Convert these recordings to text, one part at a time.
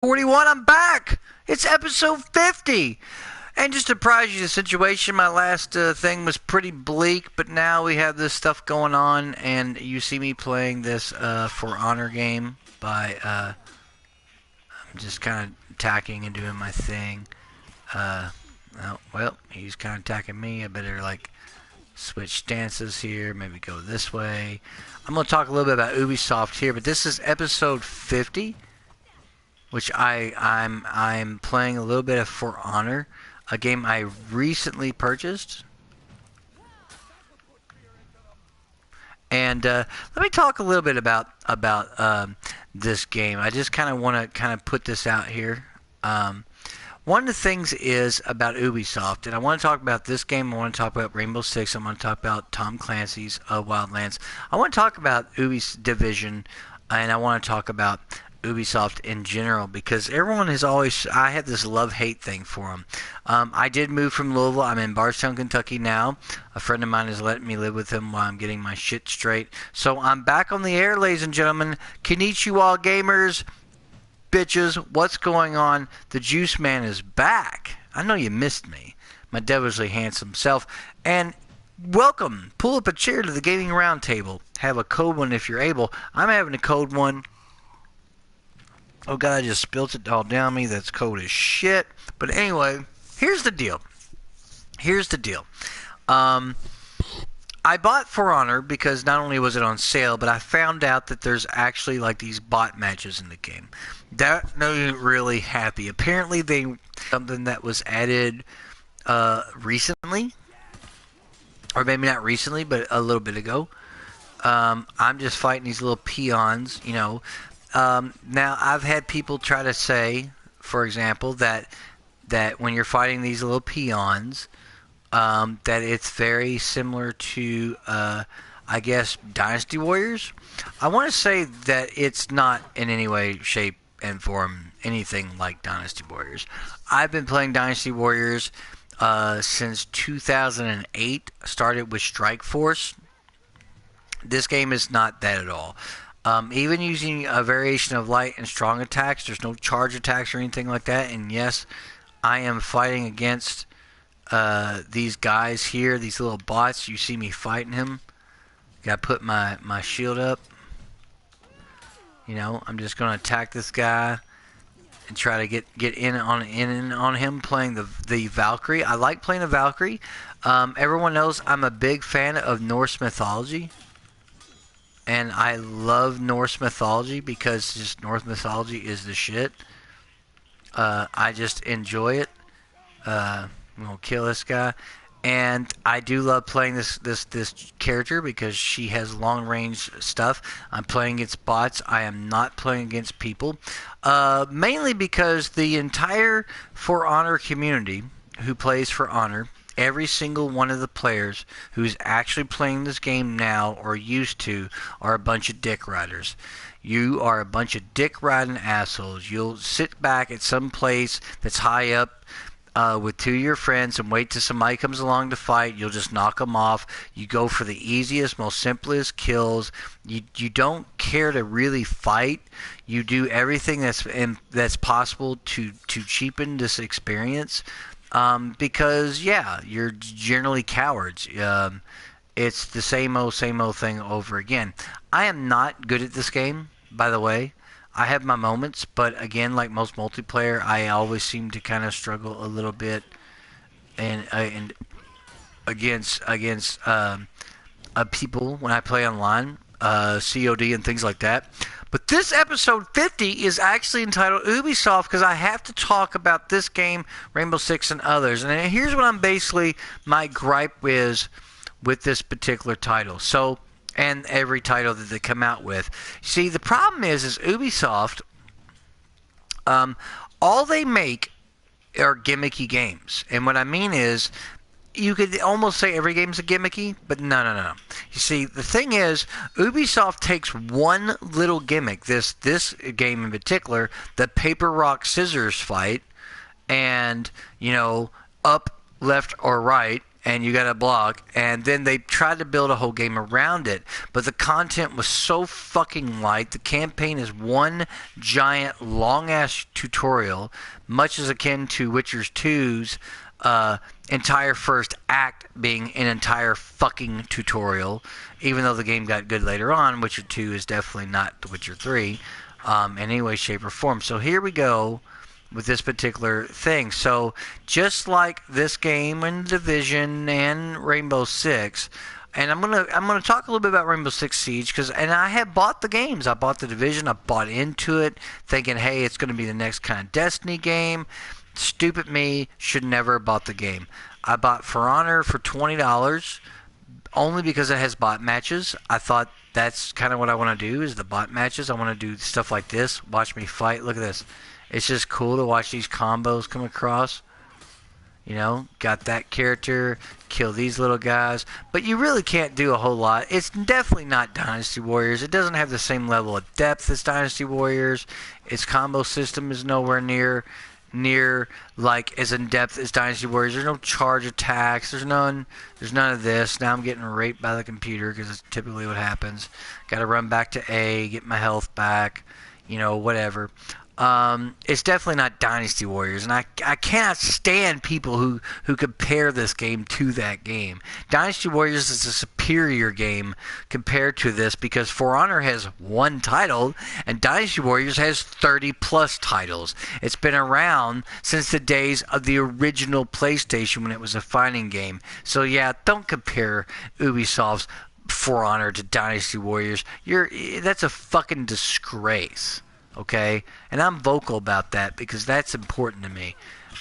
41, I'm back. It's episode 50. And just to apprise you of the situation, my last thing was pretty bleak, but now we have this stuff going on, and you see me playing this For Honor game by, I'm just kind of attacking and doing my thing. Well, he's kind of attacking me. I better, switch stances here, maybe go this way. I'm going to talk a little bit about Ubisoft here, but this is episode 50. Which I'm playing a little bit of For Honor, a game I recently purchased. And let me talk a little bit about this game. I just kind of want to put this out here. One of the things is about Ubisoft, and I want to talk about this game. I want to talk about Rainbow Six. I want to talk about Tom Clancy's Wildlands. I want to talk about Ubi's Division, and I want to talk about Ubisoft in general, because everyone has always, I had this love-hate thing for them. I did move from Louisville. I'm in Bardstown, Kentucky now. A friend of mine has let me live with him while I'm getting my shit straight. So I'm back on the air, ladies and gentlemen. Konnichiwa gamers, bitches, what's going on? The Juice Man is back. I know you missed me, my devilishly handsome self. And welcome. Pull up a chair to the gaming roundtable. Have a cold one if you're able. I'm having a cold one. Oh god, I just spilt it all down me. That's cold as shit. But anyway, here's the deal. I bought For Honor because not only was it on sale, but I found out that there's actually these bot matches in the game. That made me really happy. Apparently something that was added recently. Or maybe not recently, but a little bit ago. I'm just fighting these little peons, you know. Now, I've had people try to say, for example, that when you're fighting these little peons, that it's very similar to, I guess, Dynasty Warriors. I want to say that it's not in any way, shape, and form anything like Dynasty Warriors. I've been playing Dynasty Warriors since 2008. Started with Strike Force. This game is not that at all. Even using a variation of light and strong attacks, there's no charge attacks or anything like that. And yes, I am fighting against these guys here, these little bots. You see me fighting him. Gotta put my shield up. You know, I'm just gonna attack this guy and try to get in on him, playing the Valkyrie. I like playing the Valkyrie. Everyone knows I'm a big fan of Norse mythology. And I love Norse mythology because just Norse mythology is the shit. I just enjoy it. I'm gonna kill this guy, and I do love playing this character because she has long range stuff. I'm playing against bots. I am not playing against people, mainly because the entire For Honor community who plays For Honor. Every single one of the players who's actually playing this game now or used to are a bunch of dick riders. You are a bunch of dick riding assholes. You'll sit back at some place that's high up with two of your friends and wait till somebody comes along to fight. You'll just knock them off. You go for the easiest, most simplest kills. You don't care to really fight. You do everything that's possible to cheapen this experience. Because, yeah, you're generally cowards. It's the same old thing over again. I am not good at this game, by the way. I have my moments, but again, like most multiplayer, I always seem to kind of struggle a little bit and against people when I play online, COD and things like that. But this episode 50 is actually entitled Ubisoft because I have to talk about this game, Rainbow Six, and others. And here's what my gripe is with this particular title. So, and every title that they come out with. See, the problem is Ubisoft, all they make are gimmicky games. And what I mean is, you could almost say every game's a gimmicky, but no. You see, the thing is, Ubisoft takes one little gimmick, this game in particular, the paper, rock, scissors fight, and, up, left, or right, and you got to block, and then they tried to build a whole game around it, but the content was so fucking light. The campaign is one giant long ass tutorial, much as akin to Witcher 2's entire first act being an entire fucking tutorial, even though the game got good later on. Witcher 2 is definitely not The Witcher 3 in any way, shape, or form. So here we go with this particular thing. So just like this game and Division and Rainbow Six, and I'm gonna talk a little bit about Rainbow Six Siege and I have bought the games. I bought the Division. I bought into it, thinking, hey, it's gonna be the next kind of Destiny game. Stupid me, should never have bought the game. I bought For Honor for $20 only because it has bot matches. I thought that's kind of what I want to do is the bot matches. I want to do stuff like this. Watch me fight. Look at this. It's just cool to watch these combos come across. You know, got that character, kill these little guys. But you really can't do a whole lot. It's definitely not Dynasty Warriors. It doesn't have the same level of depth as Dynasty Warriors. Its combo system is nowhere near like as in depth as Dynasty Warriors. There's no charge attacks. There's none of this. Now I'm getting raped by the computer because it's typically what happens. Got to run back to A, get my health back. You know, whatever. It's definitely not Dynasty Warriors, and I cannot stand people who compare this game to that game. Dynasty Warriors is a superior game compared to this because For Honor has one title, and Dynasty Warriors has 30 plus titles. It's been around since the days of the original PlayStation when it was a fighting game. So yeah, don't compare Ubisoft's For Honor to Dynasty Warriors. That's a fucking disgrace. Okay, and I'm vocal about that because that's important to me.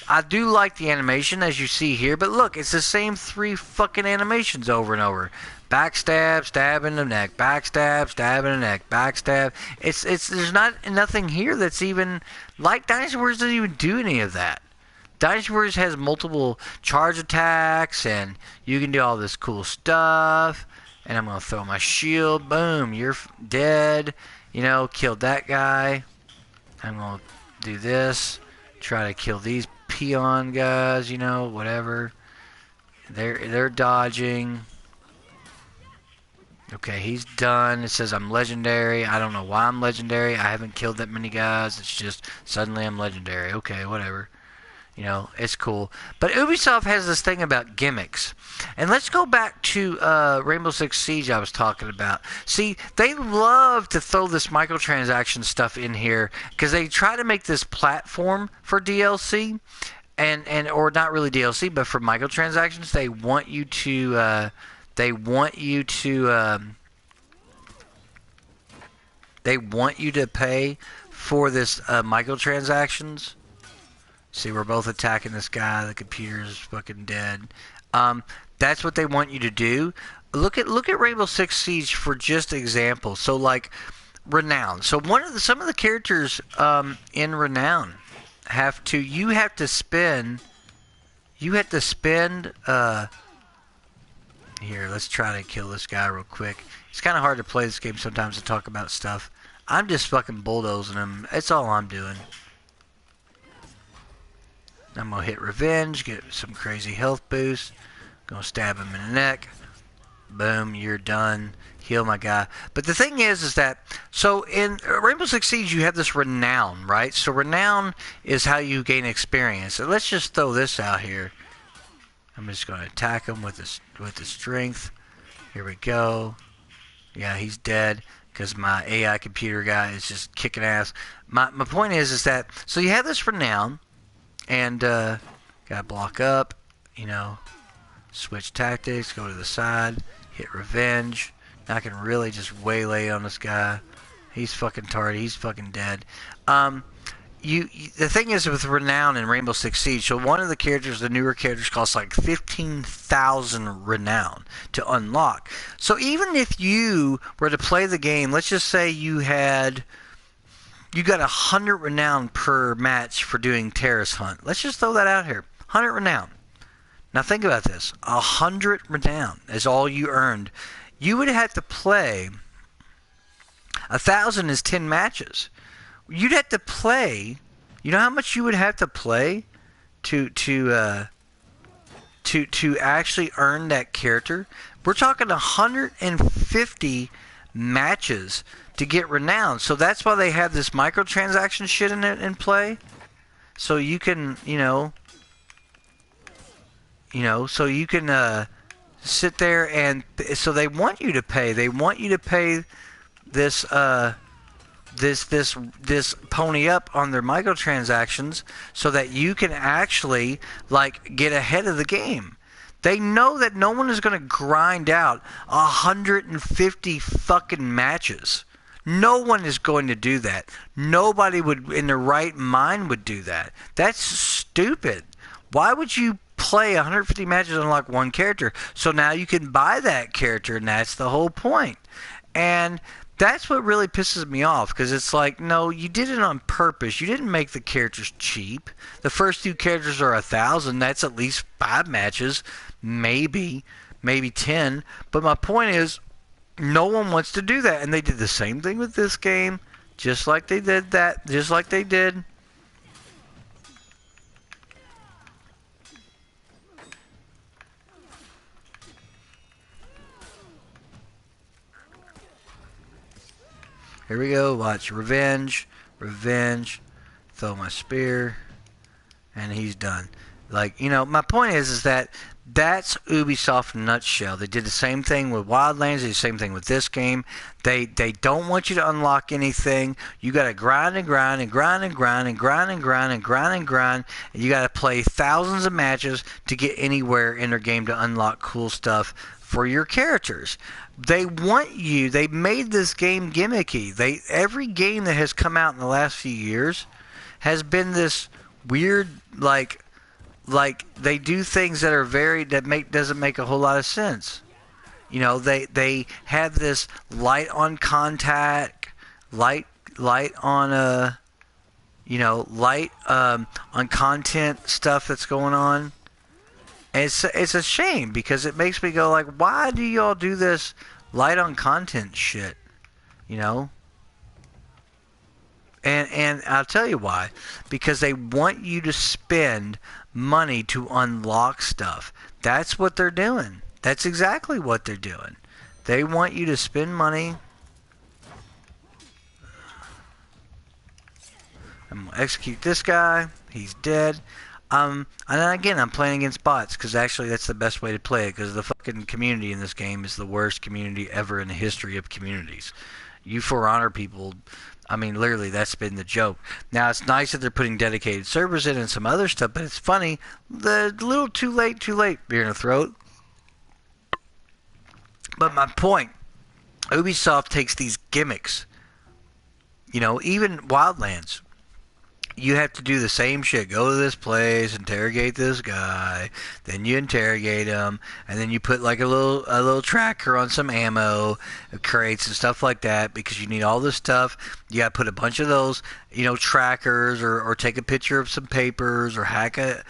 I do like the animation as you see here, but look, it's the same three fucking animations over and over. Backstab, stab in the neck, backstab, stab in the neck, backstab. It's there's nothing here that's even like Dynasty Warriors doesn't even do any of that. Dynasty Warriors has multiple charge attacks, and you can do all this cool stuff. And I'm gonna throw my shield. Boom, you're dead. You know, killed that guy. I'm going to do this. Try to kill these peon guys, you know, whatever. They're dodging. Okay, he's done. It says I'm legendary. I don't know why I'm legendary. I haven't killed that many guys. It's just suddenly I'm legendary. Okay, whatever. You know, it's cool. But Ubisoft has this thing about gimmicks. And let's go back to Rainbow Six Siege I was talking about. See, they love to throw this microtransaction stuff in here because they try to make this platform for DLC or not really DLC, but for microtransactions. They want you to pay for this microtransactions. See, we're both attacking this guy. The computer is fucking dead. That's what they want you to do. Look at Rainbow Six Siege for just example. So like Renown. So some of the characters in Renown you have to spend here, let's try to kill this guy real quick. It's kind of hard to play this game sometimes to talk about stuff. I'm just fucking bulldozing him. That's all I'm doing. I'm going to hit revenge, get some crazy health boost. Going to stab him in the neck. Boom, you're done. Heal my guy. But the thing is that, so in Rainbow Six Siege, you have this renown, right? So renown is how you gain experience. So let's just throw this out here. I'm just going to attack him with the strength. Here we go. Yeah, he's dead because my AI computer guy is just kicking ass. My point is that, so you have this renown. And gotta block up, you know, switch tactics, go to the side, hit revenge. Now I can really just waylay on this guy. He's fucking tardy. He's fucking dead. The thing is with Renown in Rainbow Six Siege, so one of the characters, the newer characters, costs like 15,000 Renown to unlock. So even if you were to play the game, let's just say you got 100 renown per match for doing terrorist hunt. Let's just throw that out here. 100 renown. Now think about this. 100 renown is all you earned. You would have to play. 1,000 is 10 matches. You'd have to play. You know how much you would have to play to to actually earn that character. We're talking 150 matches to get renowned. So that's why they have this microtransaction shit in play. So you can, so you can sit there and so they want you to pay. They want you to pay this this pony up on their microtransactions so that you can actually like get ahead of the game. They know that no one is going to grind out 150 fucking matches. No one is going to do that. Nobody would in their right mind would do that. That's stupid. Why would you play 150 matches on like one character? So now you can buy that character, and that's the whole point. And that's what really pisses me off, because it's like, no, you did it on purpose. You didn't make the characters cheap. The first two characters are 1,000. That's at least 5 matches, maybe 10. But my point is, no one wants to do that, and they did the same thing with this game, just like they did that, just like they did. Here we go, watch. Revenge, throw my spear, and he's done. Like, my point is that that's Ubisoft in a nutshell. They did the same thing with Wildlands, they did the same thing with this game. They don't want you to unlock anything. You gotta grind and grind and grind and grind and grind and grind and grind and grind, and you gotta play thousands of matches to get anywhere in their game to unlock cool stuff for your characters. They want you. They made this game gimmicky. Every game that has come out in the last few years has been this weird, like they do things that are doesn't make a whole lot of sense. They have this light on contact, light on light on content stuff that's going on. And it's a shame, because it makes me go like, why do y'all do this light on content shit? And I'll tell you why. Because they want you to spend money to unlock stuff. That's what they're doing. That's exactly what they're doing. They want you to spend money. I'm going to execute this guy. He's dead. And then again, I'm playing against bots, because actually that's the best way to play it, because the fucking community in this game is the worst community ever in the history of communities. You For Honor people, I mean, literally, that's been the joke. Now, it's nice that they're putting dedicated servers in and some other stuff, but it's funny, the little too late, beer in the throat. But my point, Ubisoft takes these gimmicks, even Wildlands. You have to do the same shit. Go to this place, interrogate this guy, then you interrogate him, and then you put like a little tracker on some ammo crates and stuff like that, because you need all this stuff. You gotta put a bunch of those, trackers, or take a picture of some papers, or hack a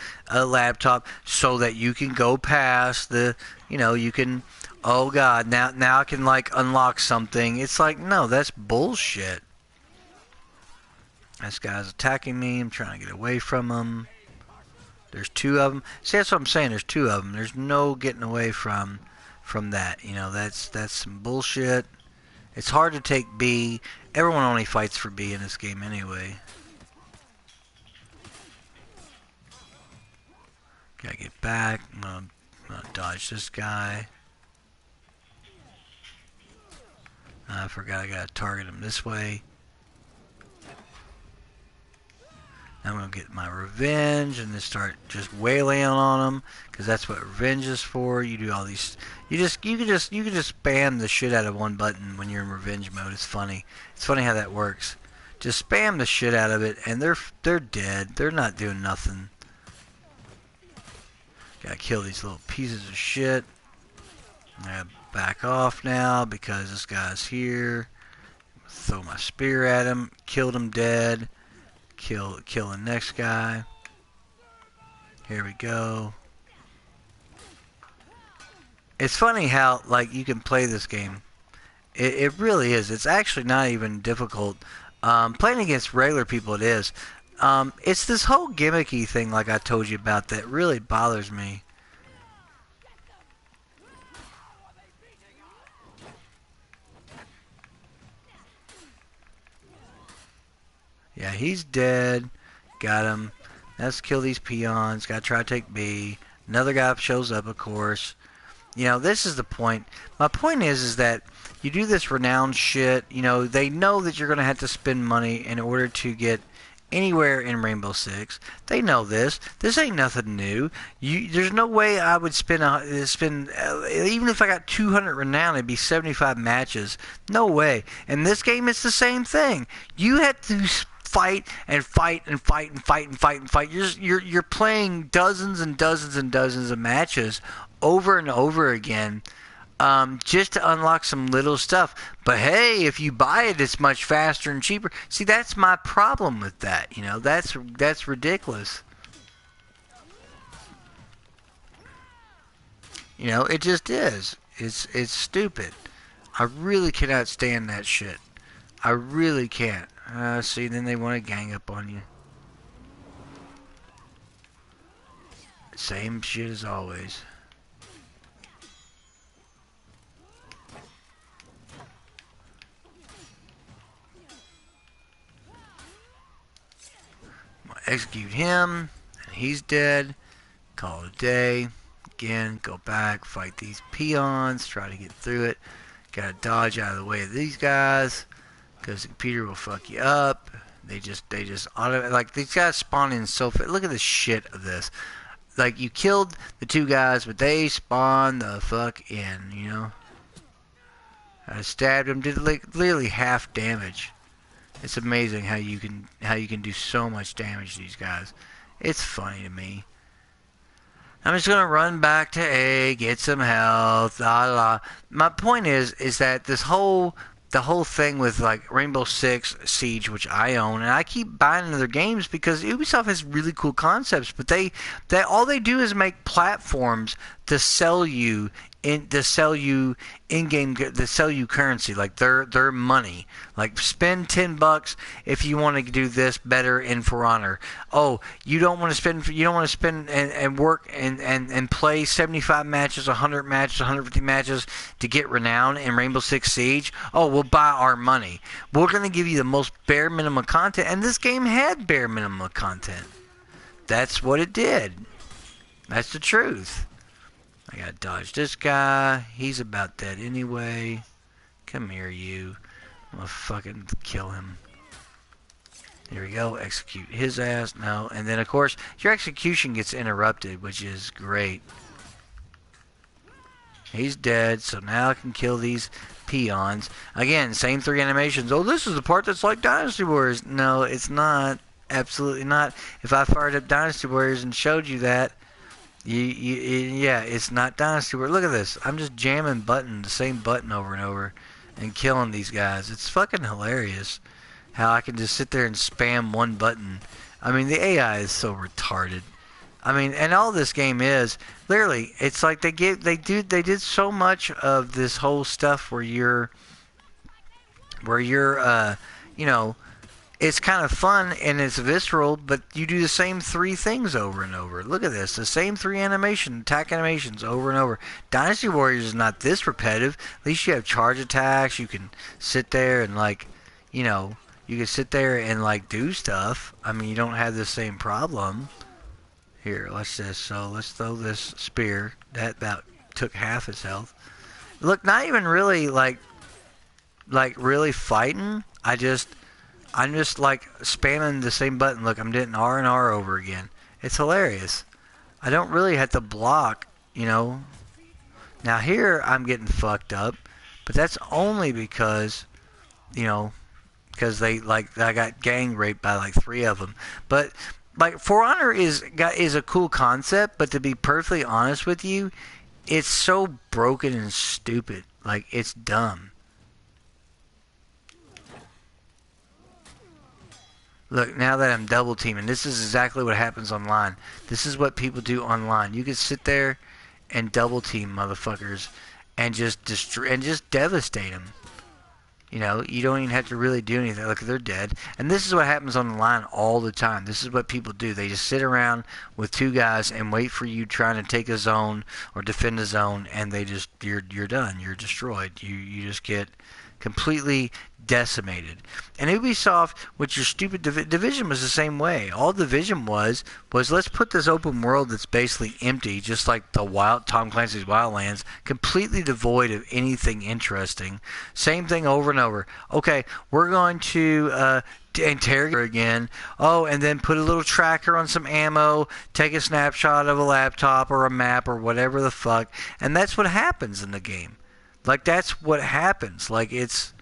laptop so that you can go past the, you can, oh god, now I can like unlock something. It's like, no, that's bullshit. This guy's attacking me. I'm trying to get away from him. There's 2 of them. See, that's what I'm saying. There's 2 of them. There's no getting away from that. That's some bullshit. It's hard to take B. Everyone only fights for B in this game anyway. Gotta get back. I'm gonna dodge this guy. I forgot I gotta target him this way. I'm going to get my revenge and then start just waylaying on them, because that's what revenge is for. You do all these, you can just spam the shit out of one button when you're in revenge mode. It's funny how that works. Just spam the shit out of it, and they're dead. They're not doing nothing. Gotta kill these little pieces of shit. I gotta back off now because this guy's here. Throw my spear at him. Killed him dead. Kill the next guy. Here we go. It's funny how like you can play this game. It really is. It's actually not even difficult. Playing against regular people, it is. It's this whole gimmicky thing, like I told you about, that really bothers me. Yeah, he's dead. Got him. Let's kill these peons. Gotta try to take B. Another guy shows up, of course. You know, this is the point. My point is that you do this renowned shit. You know, they know that you're going to have to spend money in order to get anywhere in Rainbow Six. They know this. This ain't nothing new. There's no way I would spend even if I got 200 renown, it'd be 75 matches. No way. In this game, it's the same thing. You have to fight and fight and fight and fight and fight and fight. You're playing dozens and dozens and dozens of matches over and over again, just to unlock some little stuff. But hey, if you buy it, it's much faster and cheaper. See, that's my problem with that. You know, that's ridiculous. You know, it just is. It's stupid. I really cannot stand that shit. I really can't. See, then they want to gang up on you. Same shit as always. Execute him, and he's dead. Call it a day. Again, go back, fight these peons, try to get through it. Gotta dodge out of the way of these guys, because the computer will fuck you up. They just like, these guys spawn in so fast. Look at the shit of this. Like, you killed the two guys, but they spawn the fuck in, you know? I stabbed him, did like literally half damage. It's amazing how you can do so much damage to these guys. It's funny to me. I'm just gonna run back to A, get some health, la la. My point is that the whole thing with like Rainbow Six Siege, which I own, and I keep buying into their games because Ubisoft has really cool concepts, but they all they do is make platforms to sell you in-game, to sell you currency, like their money. Like, spend $10 if you want to do this better in For Honor. Oh, you don't want to spend and work and play 75 matches, 100 matches, 150 matches to get renown in Rainbow Six Siege. Oh, we'll buy our money. We're going to give you the most bare minimum content, and this game had bare minimum content. That's what it did. That's the truth. I gotta dodge this guy. He's about dead anyway. Come here, you. I'm gonna fucking kill him. Here we go. Execute his ass. No. And then, of course, your execution gets interrupted, which is great. He's dead, so now I can kill these peons. Again, same three animations. Oh, this is the part that's like Dynasty Warriors. No, it's not. Absolutely not. If I fired up Dynasty Warriors and showed you that, yeah, it's not Dynasty Warriors. Look at this. I'm just jamming the same button over and over and killing these guys. It's fucking hilarious how I can just sit there and spam one button. I mean, the AI is so retarded. I mean, and all this game is literally, it's like they did so much of this whole stuff where you're you know, it's kind of fun and it's visceral, but you do the same three things over and over. Look at this. The same three attack animations over and over. Dynasty Warriors is not this repetitive. At least you have charge attacks. You can sit there and, like, you know, you can sit there and, like, do stuff. I mean, you don't have the same problem. Here, let's throw this spear. That about took half its health. Look, not even really, like really fighting. I'm just like spamming the same button. Look, I'm hitting R and R over again. It's hilarious. I don't really have to block, you know. Now here I'm getting fucked up, but that's only because, you know, because I got gang raped by like 3 of them. But like, For Honor is a cool concept, but to be perfectly honest with you, it's so broken and stupid. Like, it's dumb. Look, now that I'm double teaming, this is exactly what happens online. This is what people do online. You can sit there and double team motherfuckers and just destroy and just devastate them. You know, you don't even have to really do anything. Look, they're dead. And this is what happens online all the time. This is what people do. They just sit around with 2 guys and wait for you trying to take a zone or defend a zone, and they just you're done. You're destroyed. You just get completely decimated. And Ubisoft, with your stupid Division, was the same way. All Division was let's put this open world that's basically empty, just like the Tom Clancy's Wildlands, completely devoid of anything interesting. Same thing over and over. Okay, we're going to interrogate again. Oh, and then put a little tracker on some ammo, take a snapshot of a laptop or a map or whatever the fuck, and that's what happens in the game. Like, that's what happens. Like, it's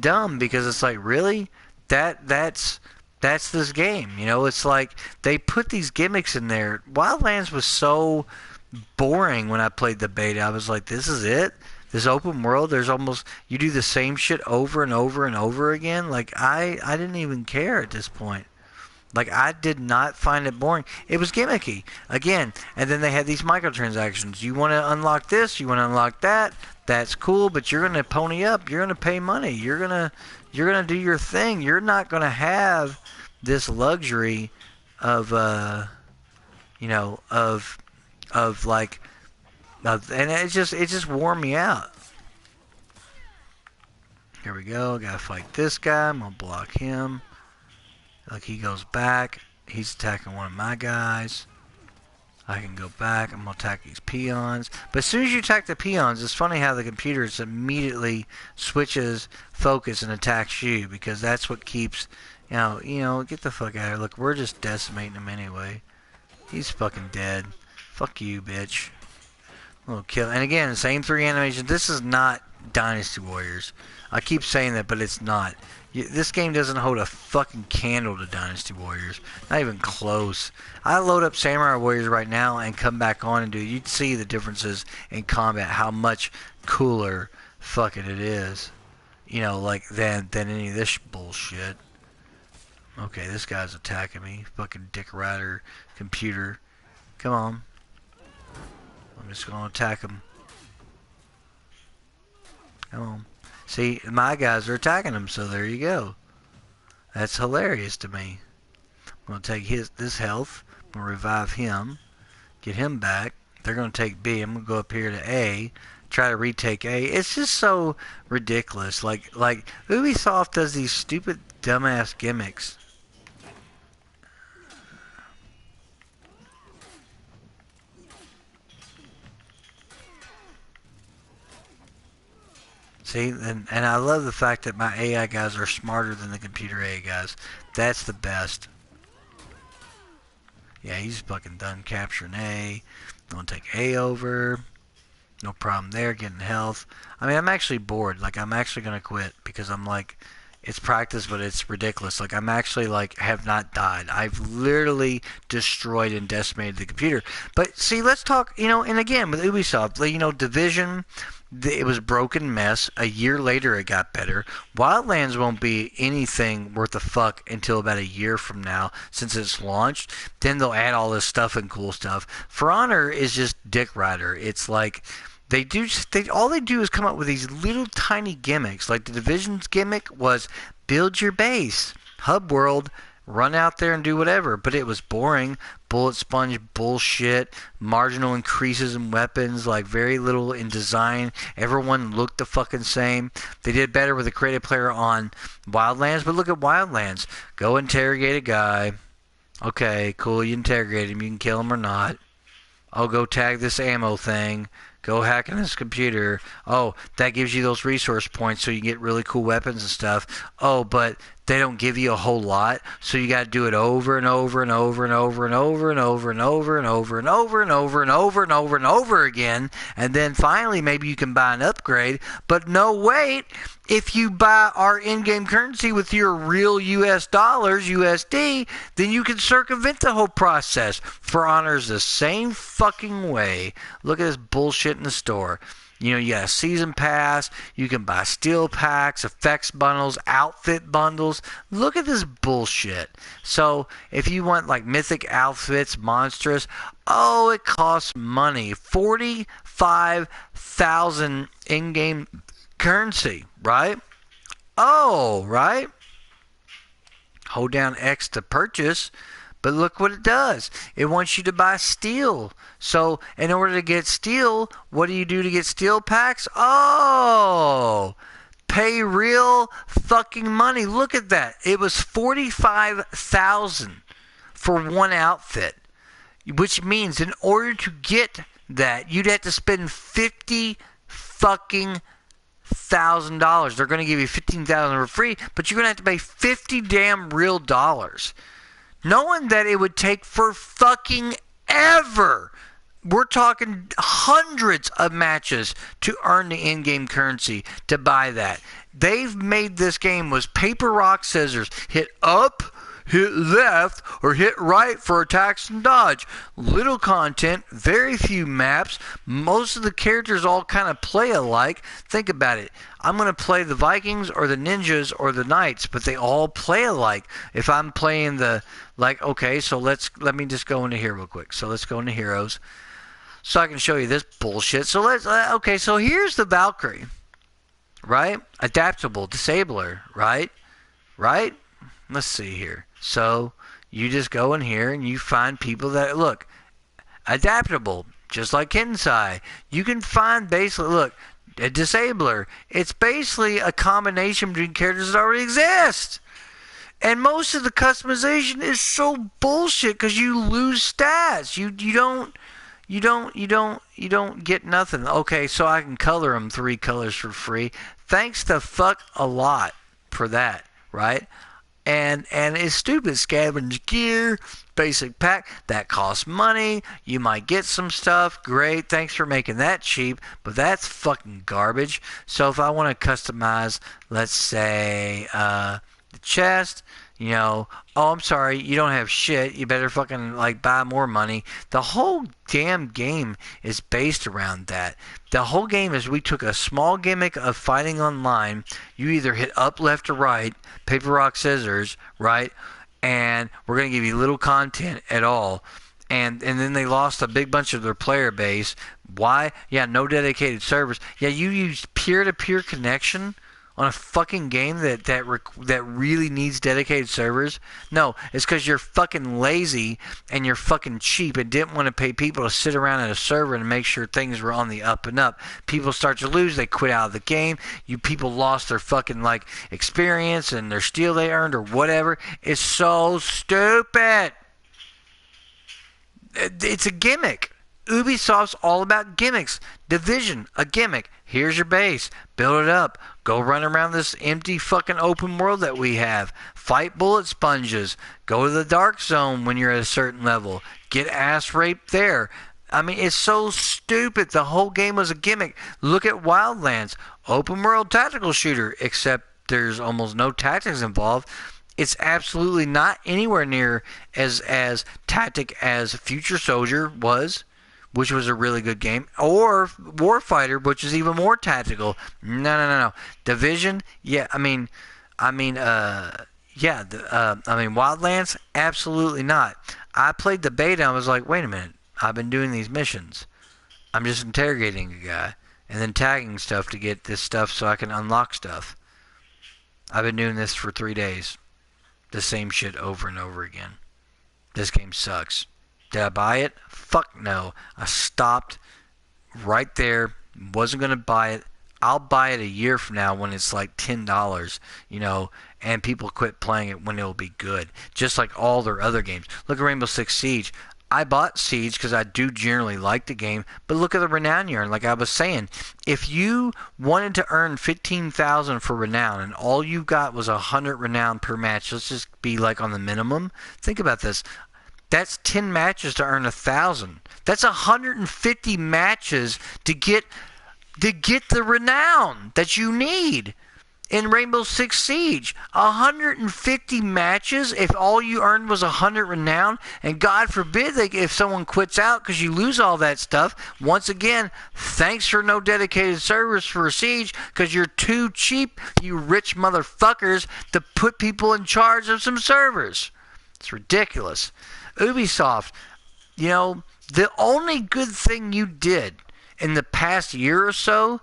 dumb, because it's like, really, that's this game. You know, it's like they put these gimmicks in there. Wildlands was so boring when I played the beta. I was like, this is it. This open world, there's almost, you do the same shit over and over and over again. Like, I didn't even care at this point. Like, I did not find it boring. It was gimmicky again, and then they had these microtransactions. You want to unlock this, you want to unlock that. That's cool, but you're gonna pony up. You're gonna pay money. You're gonna do your thing. You're not gonna have this luxury of and it just wore me out. Here we go. Gotta fight this guy. I'm gonna block him. Like, he goes back. He's attacking one of my guys. I can go back. I'm going to attack these peons. But as soon as you attack the peons, it's funny how the computer just immediately switches focus and attacks you, because that's what keeps, get the fuck out of here. Look, we're just decimating him anyway. He's fucking dead. Fuck you, bitch. Little kill. And again, the same 3 animations. This is not Dynasty Warriors. I keep saying that, but it's not. This game doesn't hold a fucking candle to Dynasty Warriors. Not even close. I load up Samurai Warriors right now and come back on and do it. You'd see the differences in combat, how much cooler fucking it is. Than any of this bullshit. Okay, this guy's attacking me. Fucking dick rider computer. Come on. I'm just gonna attack him. Come on. See, my guys are attacking him, so there you go. That's hilarious to me. I'm going to take this health. I'm going to revive him. Get him back. They're going to take B. I'm going to go up here to A. Try to retake A. It's just so ridiculous. Like Ubisoft does these stupid, dumbass gimmicks. See, and I love the fact that my AI guys are smarter than the computer AI guys. That's the best. Yeah, he's fucking done capturing A. I'm gonna take A over. No problem there, getting health. I mean, I'm actually bored. Like, I'm actually gonna quit, because I'm like, it's practice, but it's ridiculous. Like, I'm actually, like, have not died. I've literally destroyed and decimated the computer. But, see, let's talk, and again, with Ubisoft, Division, it was a broken mess. A year later, it got better. Wildlands won't be anything worth a fuck until about a year from now, since it's launched. Then they'll add all this stuff and cool stuff. For Honor is just Dick Rider. It's like, all they do is come up with these little tiny gimmicks. Like the Division's gimmick was build your base, hub world, run out there and do whatever. But it was boring, bullet sponge bullshit, marginal increases in weapons, like very little in design. Everyone looked the fucking same. They did better with a creative player on Wildlands, but look at Wildlands. Go interrogate a guy. Okay, cool, you interrogate him, you can kill him or not. Oh, go tag this ammo thing. Go hack in his computer. Oh, that gives you those resource points so you get really cool weapons and stuff. Oh, but they don't give you a whole lot, so you got to do it over and over and over and over and over and over and over and over and over and over and over and over and over again, and then finally maybe you can buy an upgrade. But no, wait, if you buy our in-game currency with your real US dollars, USD, then you can circumvent the whole process. For Honor's the same fucking way. Look at this bullshit in the store. You got a season pass, you can buy steel packs, effects bundles, outfit bundles. Look at this bullshit. So, if you want like mythic outfits, monstrous, it costs money. 45,000 in-game currency, right? Right? Hold down X to purchase. But look what it does. It wants you to buy steel. So, in order to get steel, what do you do to get steel packs? pay real fucking money. Look at that. It was $45,000 for one outfit, which means in order to get that, you'd have to spend $50 fucking $1,000. They're going to give you $15,000 for free, but you're going to have to pay 50 damn real dollars, knowing that it would take for fucking ever. We're talking hundreds of matches to earn the in-game currency to buy that. They've made this game was paper, rock, scissors. Hit up, hit left, or hit right for attacks and dodge. Little content, very few maps. Most of the characters all kind of play alike. Think about it. I'm going to play the Vikings or the Ninjas or the Knights, but they all play alike. If I'm playing the, like, okay, so let me just go into here real quick. So let's go into Heroes, so I can show you this bullshit. So okay, so here's the Valkyrie, right? Adaptable, disabler, right? Right? Let's see here. So you just go in here and you find people that look adaptable, just like Kensai. You can find basically, look, a disabler. It's basically a combination between characters that already exist. And most of the customization is so bullshit because you lose stats. You don't get nothing. Okay, so I can color them 3 colors for free. Thanks to fuck a lot for that, right? And it's stupid. Scavenge gear, basic pack, that costs money. You might get some stuff. Great, thanks for making that cheap, but that's fucking garbage. So if I want to customize, let's say, the chest, you know, oh, I'm sorry, you don't have shit. You better fucking, like, buy more money. The whole damn game is based around that. The whole game is we took a small gimmick of fighting online. You either hit up, left, or right, paper, rock, scissors, right? And we're going to give you little content at all. And then they lost a big bunch of their player base. Why? Yeah, no dedicated servers. Yeah, you used peer-to-peer connection on a fucking game that really needs dedicated servers? No, it's because you're fucking lazy and you're fucking cheap and didn't want to pay people to sit around at a server and make sure things were on the up and up. People start to lose, they quit out of the game. You people lost their fucking like experience and their steel they earned or whatever. It's so stupid. It's a gimmick. Ubisoft's all about gimmicks. Division, a gimmick. Here's your base. Build it up. Go run around this empty fucking open world that we have. Fight bullet sponges. Go to the dark zone when you're at a certain level. Get ass raped there. I mean, it's so stupid. The whole game was a gimmick. Look at Wildlands. Open world tactical shooter, except there's almost no tactics involved. It's absolutely not anywhere near as tactic as Future Soldier was, which was a really good game, or Warfighter, which is even more tactical. No. Division, yeah, Wildlands, absolutely not. I played the beta and I was like, wait a minute, I've been doing these missions. I'm just interrogating a guy and then tagging stuff to get this stuff so I can unlock stuff. I've been doing this for 3 days. The same shit over and over again. This game sucks. Did I buy it? Fuck no. I stopped right there. Wasn't going to buy it. I'll buy it a year from now when it's like $10, you know, and people quit playing it when it'll be good. Just like all their other games. Look at Rainbow Six Siege. I bought Siege because I do generally like the game, but look at the renown you earn. Like I was saying, if you wanted to earn 15,000 for renown and all you got was 100 renown per match, let's just be like on the minimum. Think about this. That's 10 matches to earn 1,000. That's 150 matches to get the renown that you need in Rainbow Six Siege. 150 matches if all you earned was 100 renown, and God forbid if someone quits out because you lose all that stuff. Once again, thanks for no dedicated servers for Siege because you're too cheap, you rich motherfuckers, to put people in charge of some servers. It's ridiculous. Ubisoft, you know, the only good thing you did in the past year or so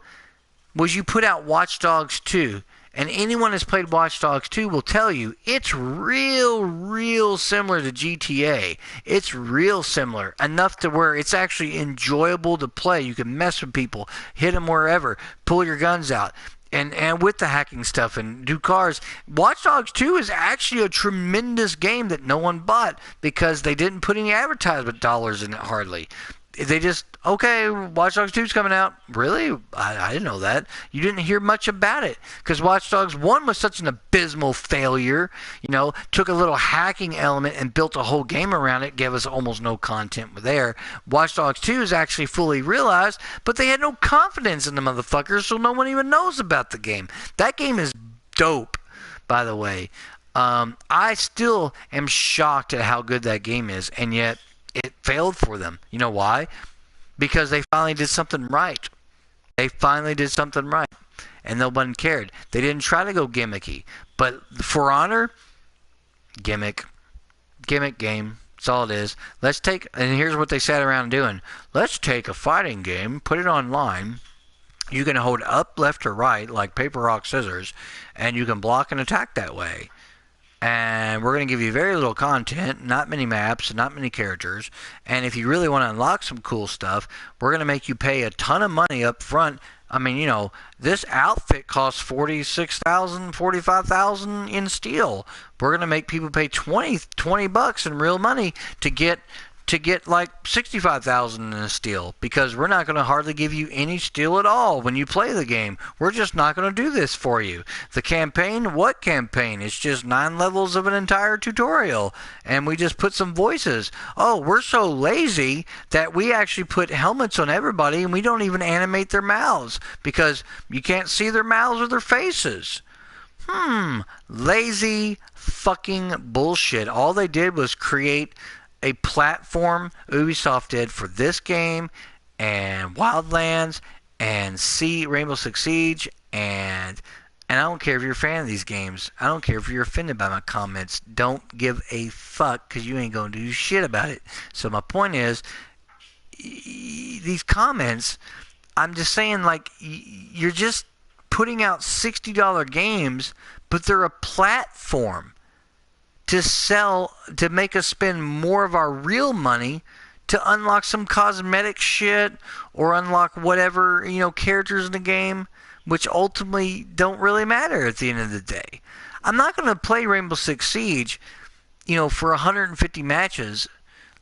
was you put out Watch Dogs 2. And anyone that's played Watch Dogs 2 will tell you it's real similar to GTA. It's real similar, enough to where it's actually enjoyable to play. You can mess with people, hit them wherever, pull your guns out. and with the hacking stuff and do cars, Watch Dogs 2 is actually a tremendous game that no one bought because they didn't put any advertisement dollars in it hardly. They just, okay, Watch Dogs 2 is coming out. Really? I didn't know that. You didn't hear much about it because Watch Dogs 1 was such an abysmal failure. Took a little hacking element and built a whole game around it, gave us almost no content there. Watch Dogs 2 is actually fully realized, but they had no confidence in the motherfuckers, so no one even knows about the game. That game is dope, by the way. I still am shocked at how good that game is, and yet it failed for them. You know why? Because they finally did something right. They finally did something right. And no one cared. They didn't try to go gimmicky. But For Honor, gimmick game. That's all it is. And here's what they sat around doing. Let's take a fighting game, put it online. You can hold up, left, or right, like paper, rock, scissors, and you can block and attack that way. And we're going to give you very little content, not many maps, not many characters. And if you really want to unlock some cool stuff, we're going to make you pay a ton of money up front. I mean, this outfit costs $46,000, $45,000 in steel. We're going to make people pay $20 in real money to get like $65,000 in a steel, because we're not going to hardly give you any steel at all when you play the game. We're just not going to do this for you. The campaign, what campaign? It's just 9 levels of an entire tutorial, and we just put some voices. Oh, we're so lazy that we actually put helmets on everybody, and we don't even animate their mouths because you can't see their mouths or their faces. Lazy fucking bullshit. All they did was create a platform, Ubisoft did, for this game and Wildlands and Rainbow Six Siege, and I don't care if you're a fan of these games. I don't care if you're offended by my comments. Don't give a fuck, because you ain't going to do shit about it. So my point is, these comments, I'm just saying, like, you're just putting out $60 games, but they're a platform to sell, to make us spend more of our real money to unlock some cosmetic shit or unlock whatever, characters in the game, which ultimately don't really matter at the end of the day. I'm not going to play Rainbow Six Siege, for 150 matches.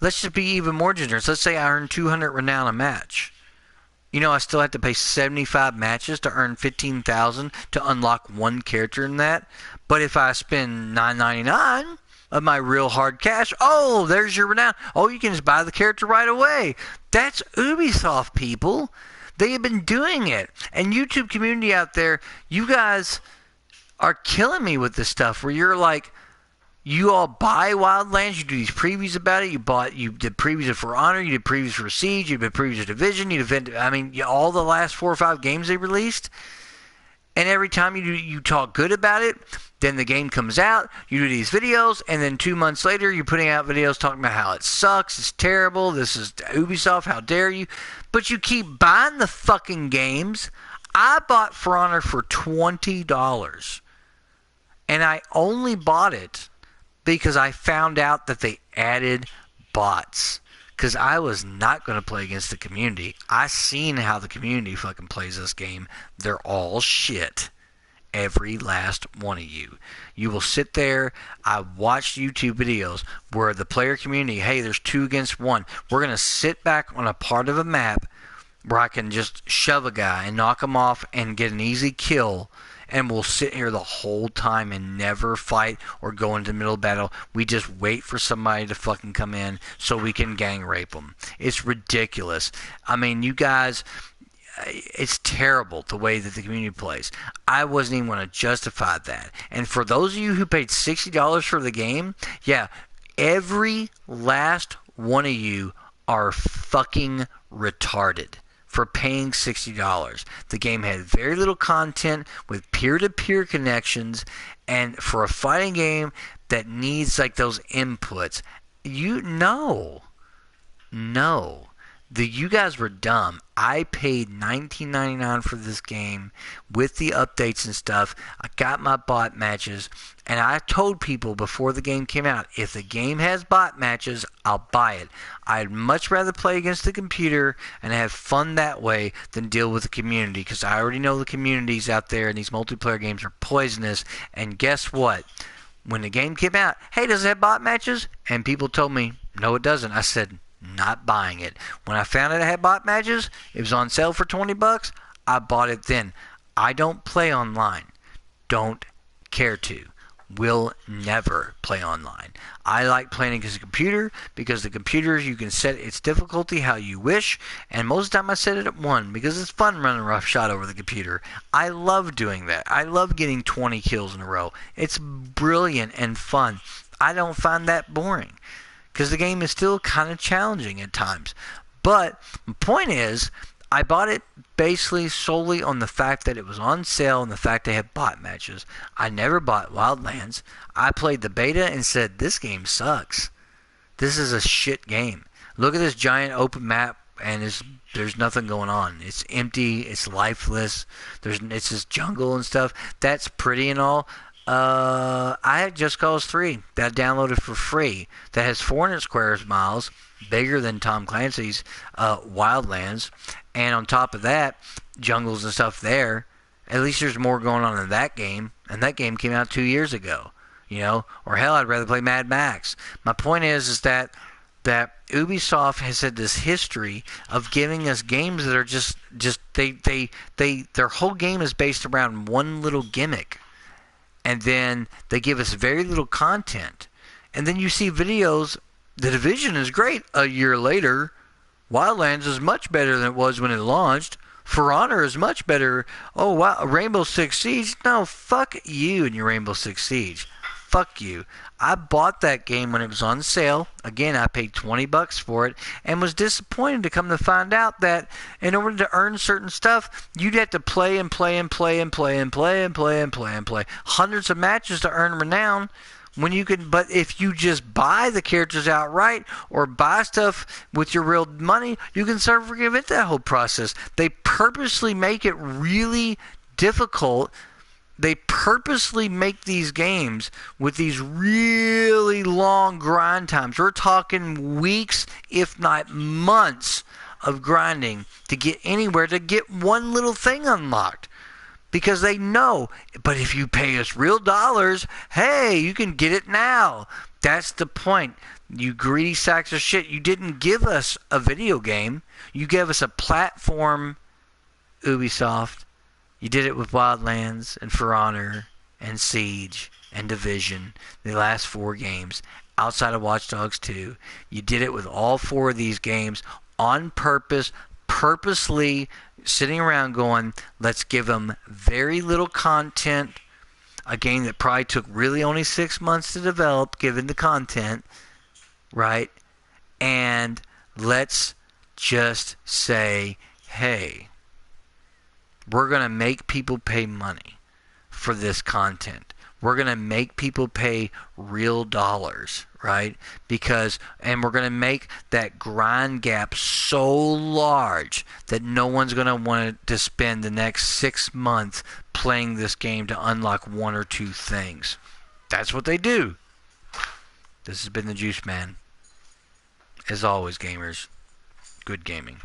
Let's just be even more generous. Let's say I earn 200 renown a match. I still have to pay 75 matches to earn 15,000 to unlock one character in that. But if I spend $9.99 of my real hard cash, oh, there's your renown. Oh, you can just buy the character right away. That's Ubisoft, people. They have been doing it. And YouTube community out there, you guys are killing me with this stuff where you're like, you all buy Wildlands, you do these previews about it, you did previews of For Honor, you did previews for Siege, you did previews of Division, all the last 4 or 5 games they released, and every time you talk good about it, then the game comes out, you do these videos, and then 2 months later, you're putting out videos talking about how it sucks, it's terrible, this is Ubisoft, how dare you, but you keep buying the fucking games. I bought For Honor for $20, and I only bought it because I found out that they added bots. Because I was not going to play against the community. I seen how the community fucking plays this game. They're all shit. Every last one of you. You will sit there. I watched YouTube videos where the player community, hey, there's 2 against 1. We're going to sit back on a part of a map where I can just shove a guy and knock him off and get an easy kill. And we'll sit here the whole time and never fight or go into the middle of battle. We just wait for somebody to fucking come in so we can gang rape them. It's ridiculous. I mean, you guys, it's terrible the way that the community plays. I wasn't even going to justify that. And for those of you who paid $60 for the game, yeah, every last one of you are fucking retarded for paying $60. The game had very little content with peer-to-peer connections, and for a fighting game that needs like those inputs, no. You guys were dumb. I paid $19.99 for this game with the updates and stuff. I got my bot matches, and I told people before the game came out, if the game has bot matches, I'll buy it. I'd much rather play against the computer and have fun that way than deal with the community, because I already know the communities out there and these multiplayer games are poisonous. And guess what? When the game came out, hey, does it have bot matches? And people told me, no, it doesn't. I said, not buying it. When I found out it had bot matches, it was on sale for $20. I bought it then. I don't play online. Don't care to. Will never play online. I like playing against a computer because the computers you can set its difficulty how you wish, and most of the time I set it at 1 because it's fun running roughshod over the computer. I love doing that. I love getting 20 kills in a row. It's brilliant and fun. I don't find that boring, because the game is still kind of challenging at times. But the point is, I bought it basically solely on the fact that it was on sale and the fact they had bot matches. I never bought Wildlands. I played the beta and said, this game sucks. This is a shit game. Look at this giant open map, and there's nothing going on. It's empty. It's lifeless. It's this jungle and stuff. That's pretty and all. I had Just Cause 3 that I downloaded for free that has 400 square miles, bigger than Tom Clancy's Wildlands, and on top of that, jungles and stuff there. At least there's more going on in that game, and that game came out 2 years ago, or hell, I'd rather play Mad Max. My point is that Ubisoft has had this history of giving us games that are just their whole game is based around one little gimmick. And then they give us very little content. And then you see videos, The Division is great. A year later, Wildlands is much better than it was when it launched. For Honor is much better. Oh, wow, Rainbow Six Siege? No, fuck you and your Rainbow Six Siege. Fuck you. I bought that game when it was on sale. Again, I paid $20 for it and was disappointed to come to find out that in order to earn certain stuff, you'd have to play and play and play and play and play and play and play and play hundreds of matches to earn renown. But if you just buy the characters outright or buy stuff with your real money, you can circumvent that whole process. They purposely make it really difficult. They purposely make these games with these really long grind times. We're talking weeks, if not months, of grinding to get anywhere, to get one little thing unlocked. Because they know, but if you pay us real dollars, hey, you can get it now. That's the point. You greedy sacks of shit. You didn't give us a video game. You gave us a platform, Ubisoft. You did it with Wildlands and For Honor and Siege and Division, the last 4 games, outside of Watch Dogs 2. You did it with all 4 of these games on purpose, purposely sitting around going, let's give them very little content, a game that probably took really only 6 months to develop, given the content, right? And let's just say, hey, we're going to make people pay money for this content. We're going to make people pay real dollars, right? And we're going to make that grind gap so large that no one's going to want to spend the next 6 months playing this game to unlock 1 or 2 things. That's what they do. This has been the Juice Man. As always, gamers, good gaming.